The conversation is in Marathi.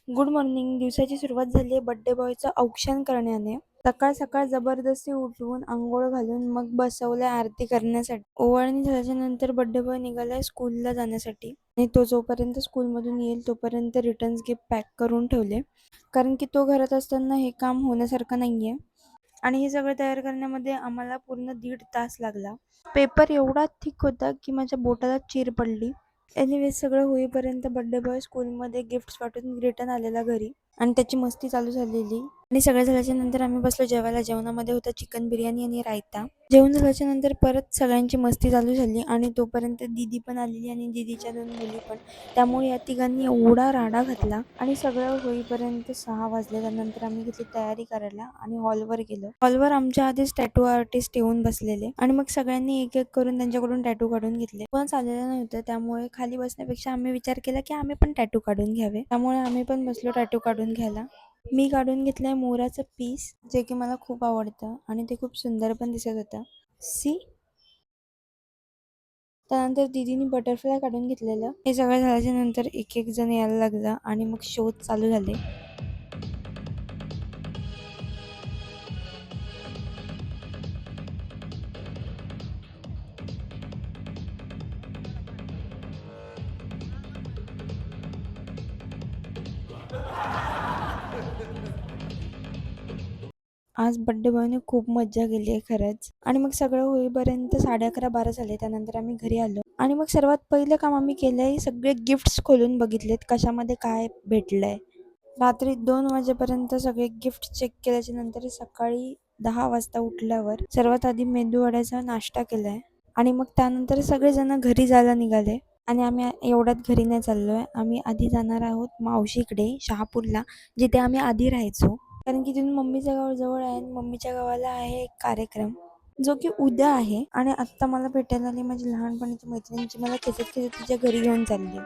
Good morning. दिवसाची सुरुवात झाली आहे बर्थडे बॉयचं औक्षण करण्याने. सकाळ सकाळ जबरदस्ती उठवून आंघोळ घालून मग बसवलंय आरती करण्यासाठी. ओवाळणी झाल्याच्या नंतर बर्थडे बॉय निघालाय स्कूलला जाण्यासाठी आणि तो जोपर्यंत स्कूलमधून येईल तोपर्यंत रिटर्न्स गिफ्ट पॅक करून ठेवले, कारण की तो घरात असताना हे काम होण्यासारखं नाहीये. आणि हे सगळं तयार करण्यामध्ये आम्हाला पूर्ण 1.5 तास लागला. पेपर एवढा थिक होता की माझ्या बोटाला चीर पडली. एनिवेज सगळं होईपर्यंत बर्थडे बॉय स्कूलमध्ये गिफ्ट्स वाटून रिटर्न आलेला घरी आणि त्याची मस्ती चालू झालेली. आणि सगळं झाल्याच्या नंतर आम्ही बसलो जेवायला. जेवणामध्ये होता चिकन बिर्याणी आणि रायता. जेवण झाल्याच्या नंतर परत सगळ्यांची मस्ती चालू झाली आणि तोपर्यंत दीदी पण आलेली आणि दीदीच्या 2 मुली पण. त्यामुळे या तिघांनी एवढा राडा घातला आणि सगळं होईपर्यंत 6 वाजले. त्यानंतर आम्ही घेतली तयारी करायला आणि हॉलवर गेलो. हॉलवर आमच्या आधीच टॅटू आर्टिस्ट येऊन बसलेले आणि मग सगळ्यांनी एक एक करून त्यांच्याकडून टॅटू काढून घेतले. कोणच आलेलं नव्हतं, त्यामुळे खाली बसण्यापेक्षा आम्ही विचार केला की आम्ही पण टॅटू काढून घ्यावे. त्यामुळे आम्ही पण बसलो टॅटू काढून घ्यायला. मी काढून घेतलंय मोराचं पीस, जे की मला खूप आवडतं आणि ते खूप सुंदर पण दिसत होतं. सी. त्यानंतर दीदीने बटरफ्लाय काढून घेतलेलं. हे सगळं झाल्याच्या नंतर एक एक जण यायला लागला आणि मग शो चालू झाले. आज बर्थडे बॉयने खूप मज्जा केली आहे खरंच. आणि मग सगळं होईपर्यंत 11:30-12 झाले. त्यानंतर आम्ही घरी आलो आणि मग सर्वात पहिलं काम आम्ही केलंय, सगळे गिफ्ट्स खोलून बघितलेत कशामध्ये काय भेटलंय. रात्री 2 वाजेपर्यंत सगळे गिफ्ट चेक केल्याच्या नंतर सकाळी 10 वाजता उठल्यावर सर्वात आधी मेदू वड्याचा नाश्ता केलाय आणि मग त्यानंतर सगळेजण घरी जायला निघाले. आणि आम्ही एवढ्यात घरी नाही चाललोय, आम्ही आधी जाणार आहोत मावशीकडे शहापूरला, जिथे आम्ही आधी राहायचो. कारण की तिथून मम्मीचं गाव जवळ आहे आणि मम्मीच्या गावाला आहे एक कार्यक्रम, जो की उद्या आहे. आणि आत्ता मला भेटायला आली माझी लहानपणीची मैत्रिणीची मला खेचत खेचत तिच्या घरी घेऊन चालली.